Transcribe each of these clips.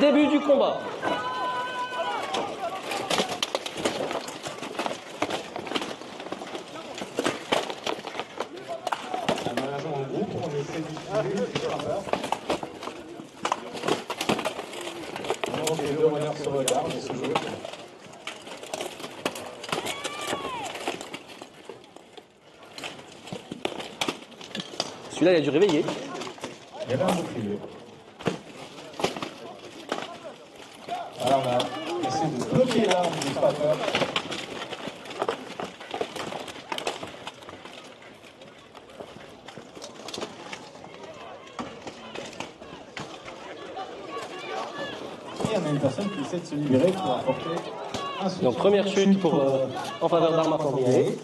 Début du combat. En groupe, on essaie d'utiliser les frappeurs. Donc les deux runners se regardent et se jouent. Celui-là, il a dû réveiller. Il y avait un bouclier. Alors on a essayé de bloquer l'arme du frappeur. Et on a une personne qui essaie de se libérer pour apporter un soutien. Donc première chute pour, en faveur d'Arma Cormier.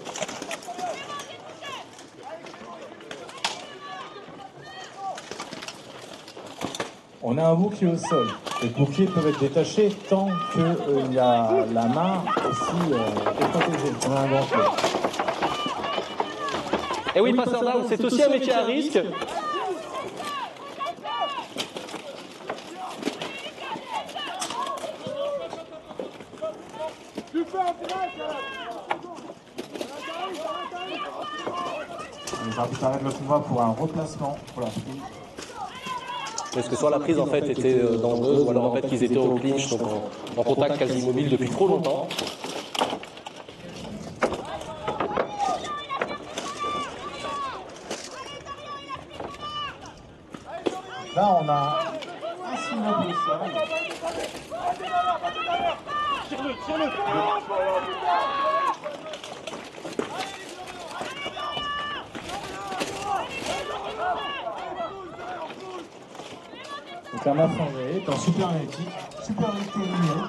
On a un bouclier au sol. Les boucliers peuvent être détachés tant qu'il y a la main aussi est protégée. On a un gantelet. Et oui, passeur d'armes, c'est aussi un métier à risque. Les arbitres arrêtent le combat pour un replacement pour la prise. Parce que soit la prise en fait était dangereuse, ou alors en fait qu'ils étaient au clinch, donc en contact quasi immobile depuis trop longtemps. Là, on a un signal au sol. Donc un affangé est en supernétique,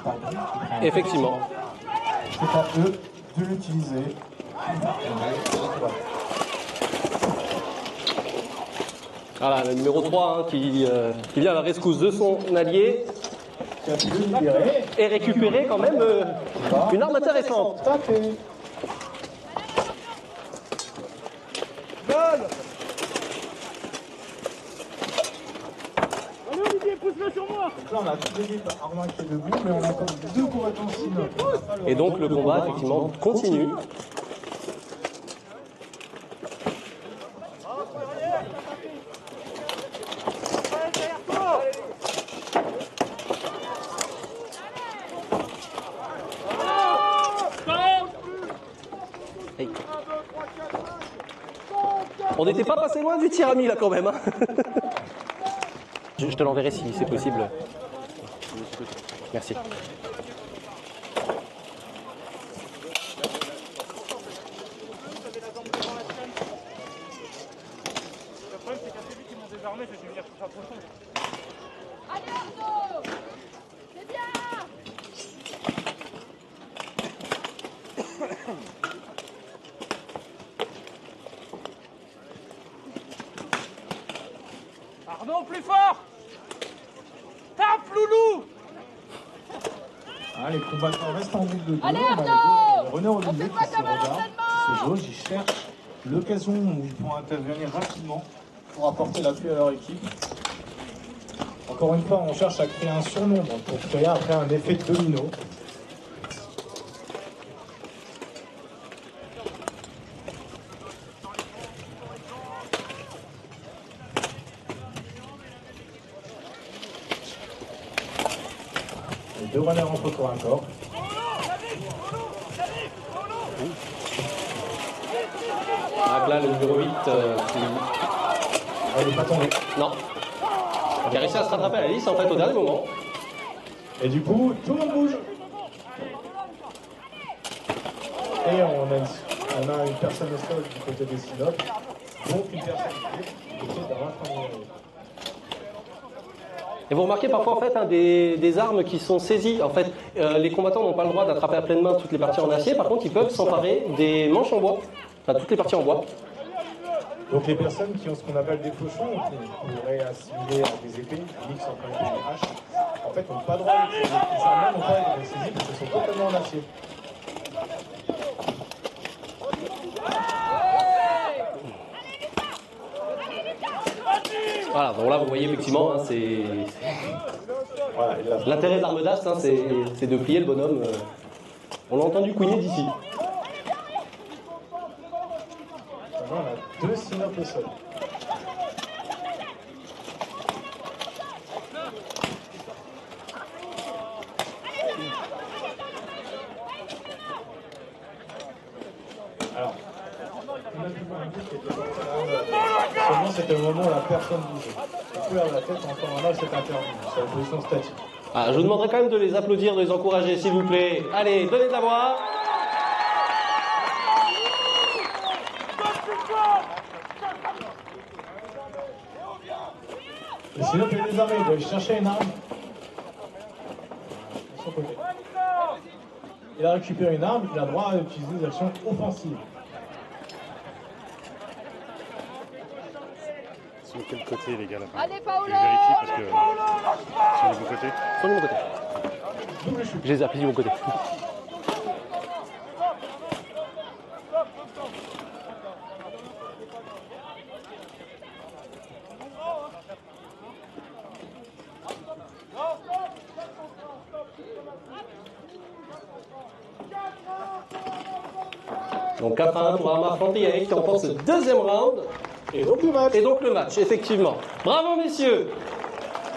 pardon. Effectivement. C'est à eux de l'utiliser. Voilà, le numéro 3 hein, qui vient à la rescousse de son allié Qui a pu le libérer. et récupérer quand même une arme intéressante. Tapez. Allez Olivier, pousse-le sur moi. Donc là, on a toute l'équipe Arma qui est debout, mais on a comme deux combattants sinon. Et donc le combat effectivement continue. Hey. On n'était pas passé loin du tir ami là quand même. Hein. Je te l'enverrai si c'est possible. Merci. Le problème c'est qu'assez vite ils m'ont désarmé, je vais venir tout faire prochain. Allez Arnaud, c'est bien. Arnaud, plus fort. Tape loulou. Ah, les combattants restent en boucle de deux. Allez, On a Arnaud, les deux renards Olivier on fait qui pas se comme à regardent, qui se l'entraînement. jaugent, ils cherchent l'occasion où ils pourront intervenir rapidement pour apporter l'appui à leur équipe. Encore une fois, on cherche à créer un surnombre pour créer après un effet de domino. Les deux runners en photo un corps. Ah, là, le numéro 8 Elle n'est pas tombée. Non. Qui a réussi à se rattraper à la lisse en fait au dernier moment. Et du coup, tout le monde bouge. Et on a une personne au sol du côté des synopes, donc une personne du côté d'Arma Cormier. Et vous remarquez parfois en fait hein, des armes qui sont saisies. En fait, les combattants n'ont pas le droit d'attraper à pleine main toutes les parties en acier. Par contre, ils peuvent s'emparer des manches en bois. Enfin, toutes les parties en bois. Donc les personnes qui ont ce qu'on appelle des fauchons, qui pourraient assimiler à des épées, qui mixent entre épées et des haches, en fait n'ont pas le droit d'utiliser ces armes-là, n'ont pas été les saisir parce qu'elles sont totalement en acier. Voilà, bon là vous voyez effectivement, hein, Voilà, il l'a fait. L'intérêt de l'arme d'Ast, hein, c'est de plier le bonhomme. On l'a entendu couiner d'ici. Maintenant, on a 2 synopes au sol. Alors, on a pu voir un but qui était seulement c'était le moment où la personne bougeait. On peut avoir la tête en temps là, c'est interdit. C'est la position statique. Ah, je vous demanderai quand même de les applaudir, de les encourager, s'il vous plaît. Allez, donnez de la voix. Le synope est désarmé, il doit chercher une arme. De son côté. Il a récupéré une arme, il a le droit à utiliser des actions offensives. Sur quel côté, les gars, là? Allez, Paolo! Je vérifie parce que sur le bon côté. Sur le bon côté. Double chute. Je les ai appelés du bon côté. Donc 4-1 pour Armand Flandrier qui remporte ce deuxième round. Et donc le match. Et donc le match, effectivement. Bravo messieurs!